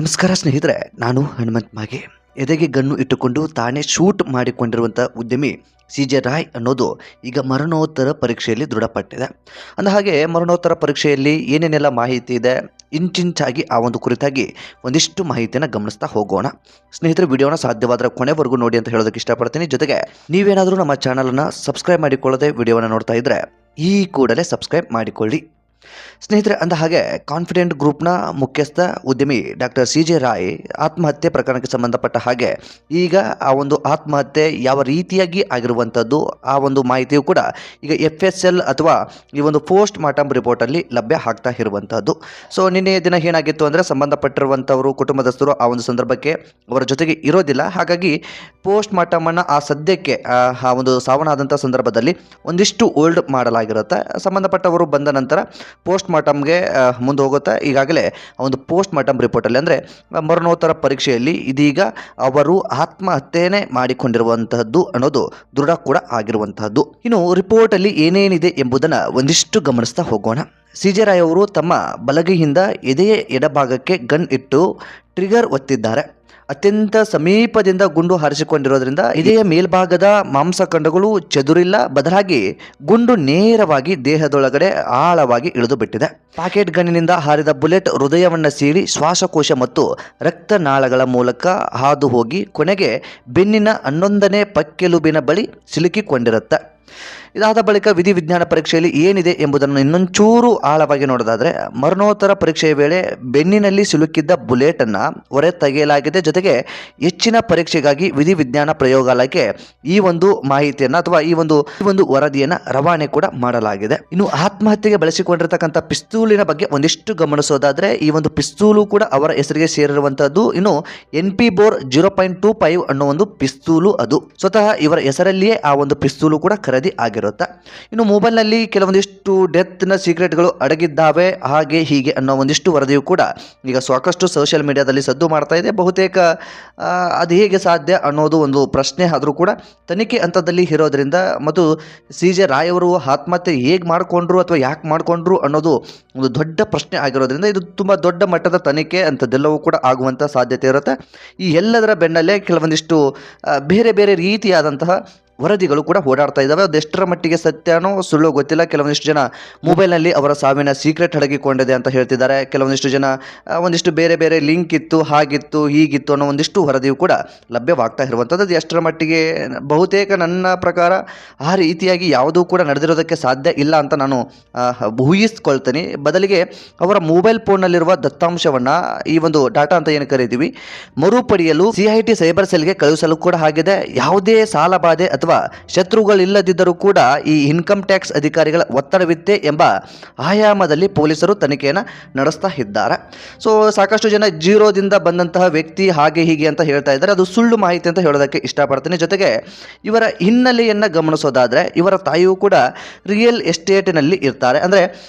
ನಮಸ್ಕಾರ ಸ್ನೇಹಿತರೆ, ನಾನು ಹನುಮಂತ್ ಮಾಗೆ. ಎದೆಗೆ ಗನ್ನು ಇಟ್ಟುಕೊಂಡು ತಾನೇ ಶೂಟ್ ಮಾಡಿಕೊಂಡಿರುವಂಥ ಉದ್ಯಮಿ ಸಿ.ಜೆ. ರಾಯ್ ಅನ್ನೋದು ಈಗ ಮರಣೋತ್ತರ ಪರೀಕ್ಷೆಯಲ್ಲಿ ದೃಢಪಟ್ಟಿದೆ. ಅಂದಹಾಗೆ ಮರಣೋತ್ತರ ಪರೀಕ್ಷೆಯಲ್ಲಿ ಏನೇನೆಲ್ಲ ಮಾಹಿತಿ ಇದೆ, ಇಂಚಿಂಚಾಗಿ ಆ ಒಂದು ಕುರಿತಾಗಿ ಒಂದಿಷ್ಟು ಮಾಹಿತಿಯನ್ನು ಗಮನಿಸ್ತಾ ಹೋಗೋಣ. ಸ್ನೇಹಿತರೆ, ವಿಡಿಯೋನ ಸಾಧ್ಯವಾದರೆ ಕೊನೆವರೆಗೂ ನೋಡಿ ಅಂತ ಹೇಳೋದಕ್ಕೆ ಇಷ್ಟಪಡ್ತೀನಿ. ಜೊತೆಗೆ ನೀವೇನಾದರೂ ನಮ್ಮ ಚಾನಲನ್ನು ಸಬ್ಸ್ಕ್ರೈಬ್ ಮಾಡಿಕೊಳ್ಳದೆ ವಿಡಿಯೋವನ್ನು ನೋಡ್ತಾ ಇದ್ದರೆ ಈ ಕೂಡಲೇ ಸಬ್ಸ್ಕ್ರೈಬ್ ಮಾಡಿಕೊಳ್ಳಿ. ಸ್ನೇಹಿತರೆ, ಅಂದ ಹಾಗೆ ಕಾನ್ಫಿಡೆಂಟ್ ಗ್ರೂಪ್ನ ಮುಖ್ಯಸ್ಥ ಉದ್ಯಮಿ ಡಾಕ್ಟರ್ ಸಿ.ಜೆ. ರಾಯ್ ಆತ್ಮಹತ್ಯೆ ಪ್ರಕರಣಕ್ಕೆ ಸಂಬಂಧಪಟ್ಟ ಹಾಗೆ ಈಗ ಆ ಒಂದು ಆತ್ಮಹತ್ಯೆ ಯಾವ ರೀತಿಯಾಗಿ ಆಗಿರುವಂಥದ್ದು ಆ ಒಂದು ಮಾಹಿತಿಯು ಕೂಡ ಈಗ FSL ಅಥವಾ ಈ ಒಂದು ಪೋಸ್ಟ್ ಮಾರ್ಟಮ್ ರಿಪೋರ್ಟಲ್ಲಿ ಲಭ್ಯ ಆಗ್ತಾ ಇರುವಂಥದ್ದು. ಸೊ ನಿನ್ನೆ ದಿನ ಏನಾಗಿತ್ತು ಅಂದರೆ ಕುಟುಂಬದಸ್ಥರು ಆ ಒಂದು ಸಂದರ್ಭಕ್ಕೆ ಅವರ ಜೊತೆಗೆ ಇರೋದಿಲ್ಲ. ಹಾಗಾಗಿ ಪೋಸ್ಟ್ ಮಾರ್ಟಮನ್ನು ಆ ಸದ್ಯಕ್ಕೆ ಆ ಒಂದು ಸಾವನ್ನಾದಂಥ ಸಂದರ್ಭದಲ್ಲಿ ಒಂದಿಷ್ಟು ಹೋಲ್ಡ್ ಮಾಡಲಾಗಿರುತ್ತೆ. ಸಂಬಂಧಪಟ್ಟವರು ಬಂದ ನಂತರ ಪೋಸ್ಟ್ ಮಾರ್ಟಮ್ಗೆ ಮುಂದೆ ಹೋಗುತ್ತೆ. ಈಗಾಗಲೇ ಒಂದು ಪೋಸ್ಟ್ ಮಾರ್ಟಮ್ ರಿಪೋರ್ಟಲ್ಲಿ ಅಂದರೆ ಮರಣೋತ್ತರ ಪರೀಕ್ಷೆಯಲ್ಲಿ ಇದೀಗ ಅವರು ಆತ್ಮಹತ್ಯೆನೇ ಮಾಡಿಕೊಂಡಿರುವಂತಹದ್ದು ಅನ್ನೋದು ದೃಢ ಕೂಡ ಆಗಿರುವಂತಹದ್ದು. ಇನ್ನು ರಿಪೋರ್ಟಲ್ಲಿ ಏನೇನಿದೆ ಎಂಬುದನ್ನು ಒಂದಿಷ್ಟು ಗಮನಿಸ್ತಾ ಹೋಗೋಣ. ಸಿ.ಜೆ. ರಾಯ್ ಅವರು ತಮ್ಮ ಬಲಗೈಯಿಂದ ಎದೆಯ ಎಡಭಾಗಕ್ಕೆ ಗನ್ ಇಟ್ಟು ಟ್ರಿಗರ್ ಒತ್ತಿದ್ದಾರೆ. ಅತ್ಯಂತ ಸಮೀಪದಿಂದ ಗುಂಡು ಹಾರಿಸಿಕೊಂಡಿರೋದ್ರಿಂದ ಎದೆಯ ಮೇಲ್ಭಾಗದ ಮಾಂಸಖಂಡಗಳು ಚದುರಿಲ್ಲ, ಬದಲಾಗಿ ಗುಂಡು ನೇರವಾಗಿ ದೇಹದೊಳಗಡೆ ಆಳವಾಗಿ ಇಳಿದು ಬಿಟ್ಟಿದೆ. ಪಾಕೆಟ್ ಗನ್ನಿನಿಂದ ಹಾರಿದ ಬುಲೆಟ್ ಹೃದಯವನ್ನು ಸೀಳಿ ಶ್ವಾಸಕೋಶ ಮತ್ತು ರಕ್ತನಾಳಗಳ ಮೂಲಕ ಹಾದು ಹೋಗಿ ಕೊನೆಗೆ ಬೆನ್ನಿನ 11ನೇ ಪಕ್ಕೆಲುಬಿನ ಬಳಿ ಸಿಲುಕಿಕೊಂಡಿರುತ್ತೆ. ಇದಾದ ಬಳಿಕ ವಿಧಿವಿಜ್ಞಾನ ಪರೀಕ್ಷೆಯಲ್ಲಿ ಏನಿದೆ ಎಂಬುದನ್ನು ಇನ್ನೊಂಚೂರು ಆಳವಾಗಿ ನೋಡೋದಾದರೆ, ಮರಣೋತ್ತರ ಪರೀಕ್ಷೆಯ ವೇಳೆ ಬೆನ್ನಿನಲ್ಲಿ ಸಿಲುಕಿದ್ದ ಬುಲೆಟನ್ನು ಹೊರ ತೆಗೆಯಲಾಗಿದೆ. ಜೊತೆಗೆ ಹೆಚ್ಚಿನ ಪರೀಕ್ಷೆಗಾಗಿ ವಿಧಿವಿಜ್ಞಾನ ಪ್ರಯೋಗಾಲಯಕ್ಕೆ ಈ ಒಂದು ಮಾಹಿತಿಯನ್ನು ಅಥವಾ ಈ ಒಂದು ವರದಿಯನ್ನು ರವಾನೆ ಕೂಡ ಮಾಡಲಾಗಿದೆ. ಇನ್ನು ಆತ್ಮಹತ್ಯೆಗೆ ಬಳಸಿಕೊಂಡಿರತಕ್ಕಂಥ ಪಿಸ್ತೂಲಿನ ಬಗ್ಗೆ ಒಂದಿಷ್ಟು ಗಮನಿಸೋದಾದರೆ, ಈ ಒಂದು ಪಿಸ್ತೂಲು ಕೂಡ ಅವರ ಹೆಸರಿಗೆ ಸೇರಿರುವಂತಹದ್ದು. ಇನ್ನು NP ಬೋರ್ 0.25 ಅನ್ನೋ ಒಂದು ಪಿಸ್ತೂಲು ಅದು ಸ್ವತಃ ಇವರ ಹೆಸರಲ್ಲಿಯೇ ಆ ಒಂದು ಪಿಸ್ತೂಲು ಕೂಡ ಖರೀದಿ ಆಗಿರುತ್ತೆ. ಇನ್ನು ಮೊಬೈಲ್ನಲ್ಲಿ ಕೆಲವೊಂದಿಷ್ಟು ಡೆತ್ನ ಸೀಕ್ರೆಟ್ಗಳು ಅಡಗಿದ್ದಾವೆ, ಹಾಗೆ ಹೀಗೆ ಅನ್ನೋ ಒಂದಿಷ್ಟು ವರದಿಯು ಕೂಡ ಈಗ ಸಾಕಷ್ಟು ಸೋಷಿಯಲ್ ಮೀಡಿಯಾದಲ್ಲಿ ಸದ್ದು ಮಾಡ್ತಾ ಇದೆ. ಬಹುತೇಕ ಅದು ಹೇಗೆ ಸಾಧ್ಯ ಅನ್ನೋದು ಒಂದು ಪ್ರಶ್ನೆ ಆದರೂ ಕೂಡ ತನಿಖೆ ಹಂತದಲ್ಲಿ ಇರೋದ್ರಿಂದ ಮತ್ತು ಸಿ.ಜೆ. ರಾಯ್ ಅವರು ಆತ್ಮಹತ್ಯೆ ಹೇಗೆ ಮಾಡಿಕೊಂಡ್ರು ಅಥವಾ ಯಾಕೆ ಮಾಡಿಕೊಂಡ್ರು ಅನ್ನೋದು ಒಂದು ದೊಡ್ಡ ಪ್ರಶ್ನೆ ಆಗಿರೋದ್ರಿಂದ ಇದು ತುಂಬ ದೊಡ್ಡ ಮಟ್ಟದ ತನಿಖೆ ಅಂಥದ್ದೆಲ್ಲವೂ ಕೂಡ ಆಗುವಂಥ ಸಾಧ್ಯತೆ ಇರುತ್ತೆ. ಈ ಎಲ್ಲದರ ಬೆನ್ನಲ್ಲೇ ಕೆಲವೊಂದಿಷ್ಟು ಬೇರೆ ಬೇರೆ ರೀತಿಯಾದಂತಹ ವರದಿಗಳು ಕೂಡ ಓಡಾಡ್ತಾ ಇದ್ದಾವೆ. ಅದು ಎಷ್ಟರ ಮಟ್ಟಿಗೆ ಸತ್ಯನೋ ಸುಳ್ಳು ಗೊತ್ತಿಲ್ಲ. ಕೆಲವೊಂದಿಷ್ಟು ಜನ ಮೊಬೈಲ್ನಲ್ಲಿ ಅವರ ಸಾವಿನ ಸೀಕ್ರೆಟ್ ಅಡಗಿಕೊಂಡಿದೆ ಅಂತ ಹೇಳ್ತಿದ್ದಾರೆ. ಕೆಲವೊಂದಿಷ್ಟು ಜನ ಒಂದಿಷ್ಟು ಬೇರೆ ಬೇರೆ ಲಿಂಕ್ ಇತ್ತು, ಹಾಗಿತ್ತು, ಹೀಗಿತ್ತು ಅನ್ನೋ ಒಂದಿಷ್ಟು ವರದಿಯು ಕೂಡ ಲಭ್ಯವಾಗ್ತಾ ಇರುವಂಥದ್ದು. ಅದು ಎಷ್ಟರ ಮಟ್ಟಿಗೆ ಬಹುತೇಕ ನನ್ನ ಪ್ರಕಾರ ಆ ರೀತಿಯಾಗಿ ಯಾವುದೂ ಕೂಡ ನಡೆದಿರೋದಕ್ಕೆ ಸಾಧ್ಯ ಇಲ್ಲ ಅಂತ ನಾನು ಊಹಿಸ್ಕೊಳ್ತೀನಿ. ಬದಲಿಗೆ ಅವರ ಮೊಬೈಲ್ ಫೋನ್ನಲ್ಲಿರುವ ದತ್ತಾಂಶವನ್ನು ಈ ಒಂದು ಡಾಟಾ ಅಂತ ಏನು ಕರೀತೀವಿ ಮರುಪಡೆಯಲು CIT ಸೈಬರ್ ಸೆಲ್ಗೆ ಕಳುಹಿಸಲು ಕೂಡ ಆಗಿದೆ. ಯಾವುದೇ ಸಾಲಬಾಧೆ ಅಥವಾ ಶತ್ರುಗಳಿಲ್ಲದಿದ್ದರೂ ಕೂಡ ಈ ಇನ್ಕಮ್ ಟ್ಯಾಕ್ಸ್ ಅಧಿಕಾರಿಗಳ ಒತ್ತಡವಿತ್ತೆ ಎಂಬ ಆಯಾಮದಲ್ಲಿ ಪೊಲೀಸರು ತನಿಖೆಯನ್ನು ನಡೆಸ್ತಾ ಇದ್ದಾರೆ. ಸೊ ಸಾಕಷ್ಟು ಜನ ಜೀರೋದಿಂದ ಬಂದಂತಹ ವ್ಯಕ್ತಿ ಹಾಗೆ ಹೀಗೆ ಅಂತ ಹೇಳ್ತಾ ಇದ್ದಾರೆ. ಅದು ಸುಳ್ಳು ಮಾಹಿತಿ ಅಂತ ಹೇಳೋದಕ್ಕೆ ಇಷ್ಟಪಡ್ತೀನಿ. ಜೊತೆಗೆ ಇವರ ಹಿನ್ನೆಲೆಯನ್ನು ಗಮನಿಸೋದಾದರೆ, ಇವರ ತಾಯಿಯೂ ಕೂಡ ರಿಯಲ್ ಎಸ್ಟೇಟ್ನಲ್ಲಿ ಇರ್ತಾರೆ. ಅಂದರೆ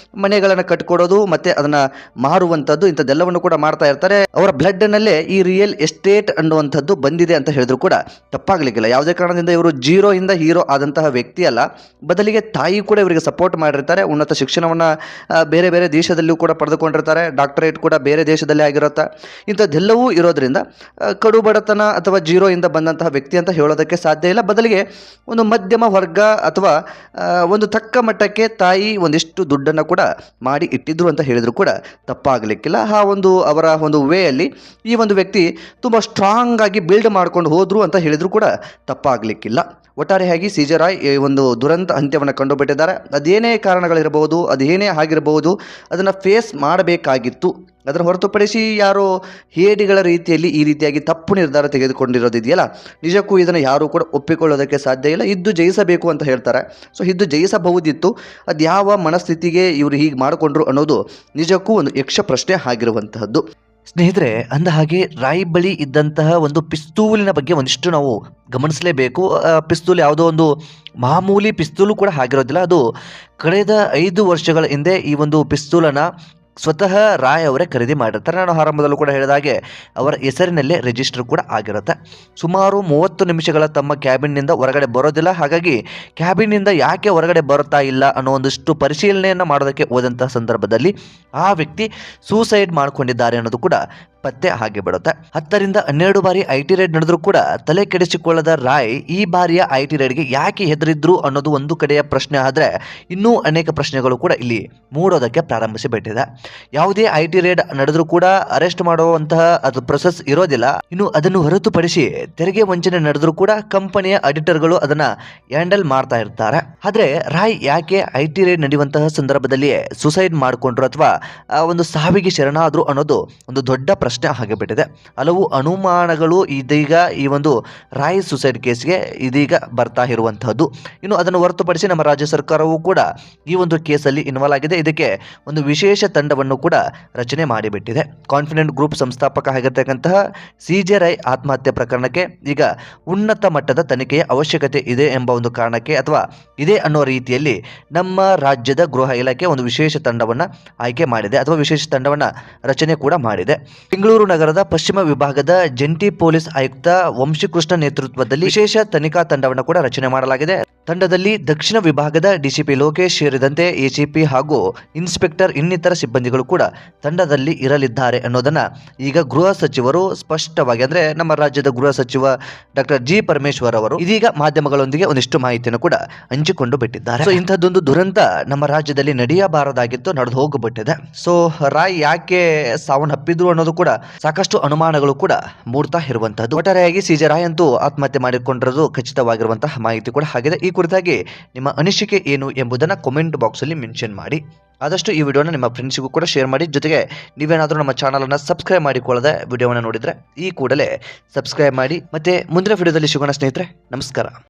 ಮನೆಗಳನ್ನು ಕಟ್ಕೊಡೋದು ಮತ್ತು ಅದನ್ನು ಮಾರುವಂಥದ್ದು ಇಂಥದ್ದೆಲ್ಲವನ್ನು ಕೂಡ ಮಾಡ್ತಾ ಇರ್ತಾರೆ. ಅವರ ಬ್ಲಡ್ನಲ್ಲೇ ಈ ರಿಯಲ್ ಎಸ್ಟೇಟ್ ಅನ್ನುವಂಥದ್ದು ಬಂದಿದೆ ಅಂತ ಹೇಳಿದ್ರು ಕೂಡ ತಪ್ಪಾಗಲಿಕ್ಕಿಲ್ಲ. ಯಾವುದೇ ಕಾರಣದಿಂದ ಇವರು ಜೀರೋಯಿಂದ ಹೀರೋ ಆದಂತಹ ವ್ಯಕ್ತಿ ಅಲ್ಲ. ಬದಲಿಗೆ ತಾಯಿ ಕೂಡ ಇವರಿಗೆ ಸಪೋರ್ಟ್ ಮಾಡಿರ್ತಾರೆ. ಉನ್ನತ ಶಿಕ್ಷಣವನ್ನು ಬೇರೆ ಬೇರೆ ದೇಶದಲ್ಲೂ ಕೂಡ ಪಡೆದುಕೊಂಡಿರ್ತಾರೆ. ಡಾಕ್ಟರೇಟ್ ಕೂಡ ಬೇರೆ ದೇಶದಲ್ಲೇ ಆಗಿರುತ್ತೆ. ಇಂಥದ್ದೆಲ್ಲವೂ ಇರೋದ್ರಿಂದ ಕಡು ಬಡತನ ಅಥವಾ ಜೀರೋಯಿಂದ ಬಂದಂತಹ ವ್ಯಕ್ತಿ ಅಂತ ಹೇಳೋದಕ್ಕೆ ಸಾಧ್ಯ ಇಲ್ಲ. ಬದಲಿಗೆ ಒಂದು ಮಧ್ಯಮ ವರ್ಗ ಅಥವಾ ಒಂದು ತಕ್ಕ ಮಟ್ಟಕ್ಕೆ ತಾಯಿ ಒಂದಿಷ್ಟು ದುಡ್ಡನ್ನು ಕೂಡ ಮಾಡಿ ಇಟ್ಟಿದ್ರು ಅಂತ ಹೇಳಿದ್ರು ಕೂಡ ತಪ್ಪಾಗಲಿಕ್ಕಿಲ್ಲ. ಆ ಒಂದು ಅವರ ಒಂದು ವೇಯಲ್ಲಿ ಈ ಒಂದು ವ್ಯಕ್ತಿ ತುಂಬ ಸ್ಟ್ರಾಂಗ್ ಆಗಿ ಬಿಲ್ಡ್ ಮಾಡ್ಕೊಂಡು ಹೋದ್ರು ಅಂತ ಹೇಳಿದ್ರು ಕೂಡ ತಪ್ಪಾಗಲಿಕ್ಕಿಲ್ಲ. ಒಟ್ಟಾರೆಯಾಗಿ ಸಿ.ಜೆ. ರಾಯ್ ಈ ಒಂದು ದುರಂತ ಅಂತ್ಯವನ್ನು ಕಂಡುಬಿಟ್ಟಿದ್ದಾರೆ. ಅದೇನೇ ಕಾರಣಗಳಿರಬಹುದು, ಅದೇನೇ ಆಗಿರಬಹುದು, ಅದನ್ನು ಫೇಸ್ ಮಾಡಬೇಕಾಗಿತ್ತು. ಅದರ ಹೊರತುಪಡಿಸಿ ಯಾರೋ ಹೇಡಿಗಳ ರೀತಿಯಲ್ಲಿ ಈ ರೀತಿಯಾಗಿ ತಪ್ಪು ನಿರ್ಧಾರ ತೆಗೆದುಕೊಂಡಿರೋದಿದೆಯಲ್ಲ, ನಿಜಕ್ಕೂ ಇದನ್ನು ಯಾರೂ ಕೂಡ ಒಪ್ಪಿಕೊಳ್ಳೋದಕ್ಕೆ ಸಾಧ್ಯ ಇಲ್ಲ. ಇದ್ದು ಜಯಿಸಬೇಕು ಅಂತ ಹೇಳ್ತಾರೆ. ಸೊ ಇದ್ದು ಜಯಿಸಬಹುದಿತ್ತು. ಅದು ಯಾವ ಮನಸ್ಥಿತಿಗೆ ಇವರು ಹೀಗೆ ಮಾಡಿಕೊಂಡ್ರು ಅನ್ನೋದು ನಿಜಕ್ಕೂ ಒಂದು ಯಕ್ಷ ಪ್ರಶ್ನೆ ಆಗಿರುವಂತಹದ್ದು. ಸ್ನೇಹಿತರೆ, ಅಂದ ಹಾಗೆ ರಾಯ್ ಬಳಿ ಇದ್ದಂತಹ ಒಂದು ಪಿಸ್ತೂಲಿನ ಬಗ್ಗೆ ಒಂದಿಷ್ಟು ನಾವು ಗಮನಿಸಲೇಬೇಕು. ಪಿಸ್ತೂಲ್ ಯಾವುದೋ ಒಂದು ಮಾಮೂಲಿ ಪಿಸ್ತೂಲು ಕೂಡ ಆಗಿರೋದಿಲ್ಲ. ಅದು ಕಳೆದ 5 ವರ್ಷಗಳ ಹಿಂದೆ ಈ ಒಂದು ಪಿಸ್ತೂಲನ್ನು ಸ್ವತಃ ರಾಯ್ ಅವರೇ ಖರೀದಿ ಮಾಡಿರ್ತಾರೆ. ನಾನು ಆರಂಭದಲ್ಲೂ ಕೂಡ ಹೇಳಿದ ಹಾಗೆ ಅವರ ಹೆಸರಿನಲ್ಲೇ ರಿಜಿಸ್ಟರ್ ಕೂಡ ಆಗಿರುತ್ತೆ. ಸುಮಾರು 30 ನಿಮಿಷಗಳ ತಮ್ಮ ಕ್ಯಾಬಿನ್ನಿಂದ ಹೊರಗಡೆ ಬರೋದಿಲ್ಲ. ಹಾಗಾಗಿ ಕ್ಯಾಬಿನ್ನಿಂದ ಯಾಕೆ ಹೊರಗಡೆ ಬರ್ತಾ ಇಲ್ಲ ಅನ್ನೋ ಒಂದಷ್ಟು ಪರಿಶೀಲನೆಯನ್ನು ಮಾಡೋದಕ್ಕೆ ಹೋದಂತಹ ಸಂದರ್ಭದಲ್ಲಿ ಆ ವ್ಯಕ್ತಿ ಸೂಸೈಡ್ ಮಾಡಿಕೊಂಡಿದ್ದಾರೆ ಅನ್ನೋದು ಕೂಡ ಪತ್ತೆ ಆಗಿಬಿಡುತ್ತೆ. 10ರಿಂದ 12 ಬಾರಿ ಐಟಿ ರೇಡ್ ನಡೆದರೂ ಕೂಡ ತಲೆ ಕೆಡಿಸಿಕೊಳ್ಳದ ರಾಯ್ ಈ ಬಾರಿಯ ಐಟಿ ರೇಡ್ಗೆ ಯಾಕೆ ಹೆದರಿದ್ರು ಅನ್ನೋದು ಒಂದು ಕಡೆಯ ಪ್ರಶ್ನೆ ಆದ್ರೆ, ಇನ್ನೂ ಅನೇಕ ಪ್ರಶ್ನೆಗಳು ಕೂಡ ಇಲ್ಲಿ ಮೂಡೋದಕ್ಕೆ ಪ್ರಾರಂಭಿಸಿಬಿಟ್ಟಿದೆ. ಯಾವುದೇ ಐಟಿ ರೇಡ್ ನಡೆದರೂ ಕೂಡ ಅರೆಸ್ಟ್ ಮಾಡುವಂತಹ ಅದು ಪ್ರೊಸೆಸ್ ಇರೋದಿಲ್ಲ. ಇನ್ನು ಅದನ್ನು ಹೊರತುಪಡಿಸಿ ತೆರಿಗೆ ವಂಚನೆ ನಡೆದರೂ ಕೂಡ ಕಂಪನಿಯ ಆಡಿಟರ್ಗಳು ಅದನ್ನ ಹ್ಯಾಂಡಲ್ ಮಾಡ್ತಾ ಇರ್ತಾರೆ. ಆದ್ರೆ ರಾಯ್ ಯಾಕೆ ಐಟಿ ರೇಡ್ ನಡೆಯುವಂತಹ ಸಂದರ್ಭದಲ್ಲಿಯೇ ಸುಸೈಡ್ ಮಾಡಿಕೊಂಡ್ರು ಅಥವಾ ಒಂದು ಸಾವಿಗೆ ಶರಣಾದ್ರು ಅನ್ನೋದು ಒಂದು ದೊಡ್ಡ ಪ್ರಶ್ನೆ ಆಗಿಬಿಟ್ಟಿದೆ. ಹಲವು ಅನುಮಾನಗಳು ಇದೀಗ ಈ ಒಂದು ರಾಯ್ ಸುಸೈಡ್ ಕೇಸ್ಗೆ ಇದೀಗ ಬರ್ತಾ ಇರುವಂತಹದ್ದು. ಇನ್ನು ಅದನ್ನು ಹೊರತುಪಡಿಸಿ ನಮ್ಮ ರಾಜ್ಯ ಸರ್ಕಾರವೂ ಕೂಡ ಈ ಒಂದು ಕೇಸಲ್ಲಿ ಇನ್ವಾಲ್ವ್ ಆಗಿದೆ. ಇದಕ್ಕೆ ಒಂದು ವಿಶೇಷ ತಂಡವನ್ನು ಕೂಡ ರಚನೆ ಮಾಡಿಬಿಟ್ಟಿದೆ. ಕಾನ್ಫಿಡೆಂಟ್ ಗ್ರೂಪ್ ಸಂಸ್ಥಾಪಕ ಆಗಿರ್ತಕ್ಕಂತಹ ಸಿಜೆ ರಾಯ್ ಆತ್ಮಹತ್ಯೆ ಪ್ರಕರಣಕ್ಕೆ ಈಗ ಉನ್ನತ ಮಟ್ಟದ ತನಿಖೆಯ ಅವಶ್ಯಕತೆ ಇದೆ ಎಂಬ ಒಂದು ಕಾರಣಕ್ಕೆ ಅಥವಾ ಇದೆ ಅನ್ನೋ ರೀತಿಯಲ್ಲಿ ನಮ್ಮ ರಾಜ್ಯದ ಗೃಹ ಇಲಾಖೆ ಒಂದು ವಿಶೇಷ ತಂಡವನ್ನು ಆಯ್ಕೆ ಮಾಡಿದೆ ಅಥವಾ ವಿಶೇಷ ತಂಡವನ್ನು ರಚನೆ ಕೂಡ ಮಾಡಿದೆ. ಬೆಂಗಳೂರು ನಗರದ ಪಶ್ಚಿಮ ವಿಭಾಗದ ಜಂಟಿ ಪೊಲೀಸ್ ಆಯುಕ್ತ ವಂಶಿಕೃಷ್ಣ ನೇತೃತ್ವದಲ್ಲಿ ವಿಶೇಷ ತನಿಖಾ ತಂಡವನ್ನು ಕೂಡ ರಚನೆ ಮಾಡಲಾಗಿದೆ. ತಂಡದಲ್ಲಿ ದಕ್ಷಿಣ ವಿಭಾಗದ ಡಿಸಿಪಿ ಲೋಕೇಶ್ ಸೇರಿದಂತೆ ಎಸಿಪಿ ಹಾಗೂ ಇನ್ಸ್ಪೆಕ್ಟರ್ ಇನ್ನಿತರ ಸಿಬ್ಬಂದಿಗಳು ಕೂಡ ತಂಡದಲ್ಲಿ ಇರಲಿದ್ದಾರೆ ಅನ್ನೋದನ್ನ ಈಗ ಗೃಹ ಸಚಿವರು ಸ್ಪಷ್ಟವಾಗಿ, ಅಂದ್ರೆ ನಮ್ಮ ರಾಜ್ಯದ ಗೃಹ ಸಚಿವ ಡಾಕ್ಟರ್ ಜಿ ಪರಮೇಶ್ವರ್ ಅವರು ಇದೀಗ ಮಾಧ್ಯಮಗಳೊಂದಿಗೆ ಒಂದಿಷ್ಟು ಮಾಹಿತಿಯನ್ನು ಕೂಡ ಹಂಚಿಕೊಂಡು ಬಿಟ್ಟಿದ್ದಾರೆ. ಸೊ ಇಂಥದ್ದೊಂದು ದುರಂತ ನಮ್ಮ ರಾಜ್ಯದಲ್ಲಿ ನಡೆಯಬಾರದಾಗಿತ್ತು, ನಡೆದು ಹೋಗಿಬಿಟ್ಟಿದೆ. ಸೊ ರಾಯ್ ಯಾಕೆ ಸಾವನ್ನಪ್ಪಿದ್ರು ಅನ್ನೋದು ಕೂಡ ಸಾಕಷ್ಟು ಅನುಮಾನಗಳು ಕೂಡ ಮೂಡ್ತಾ ಇರುವಂತಹದ್ದು. ಒಟ್ಟಾರೆಯಾಗಿ ಸಿಜೆ ರಾಯ್ ಅಂತೂ ಆತ್ಮಹತ್ಯೆ ಮಾಡಿಕೊಂಡಿರೋದು ಖಚಿತವಾಗಿರುವಂತಹ ಮಾಹಿತಿ ಕೂಡ ಆಗಿದೆ. ಈ ಕುರಿತಾಗಿ ನಿಮ್ಮ ಅನಿಸಿಕೆ ಏನು ಎಂಬುದನ್ನು ಕಾಮೆಂಟ್ ಬಾಕ್ಸ್ ಅಲ್ಲಿ ಮೆನ್ಷನ್ ಮಾಡಿ. ಆದಷ್ಟು ಈ ವಿಡಿಯೋನ ನಿಮ್ಮ ಫ್ರೆಂಡ್ಸ್ಗೂ ಕೂಡ ಶೇರ್ ಮಾಡಿ. ಜೊತೆಗೆ ನೀವೇನಾದರೂ ನಮ್ಮ ಚಾನಲನ್ನು ಸಬ್ಸ್ಕ್ರೈಬ್ ಮಾಡಿಕೊಳ್ಳದೆ ವಿಡಿಯೋವನ್ನು ನೋಡಿದರೆ ಈ ಕೂಡಲೇ ಸಬ್ಸ್ಕ್ರೈಬ್ ಮಾಡಿ. ಮತ್ತೆ ಮುಂದಿನ ವಿಡಿಯೋದಲ್ಲಿ ಸಿಗೋಣ ಸ್ನೇಹಿತರೆ. ನಮಸ್ಕಾರ.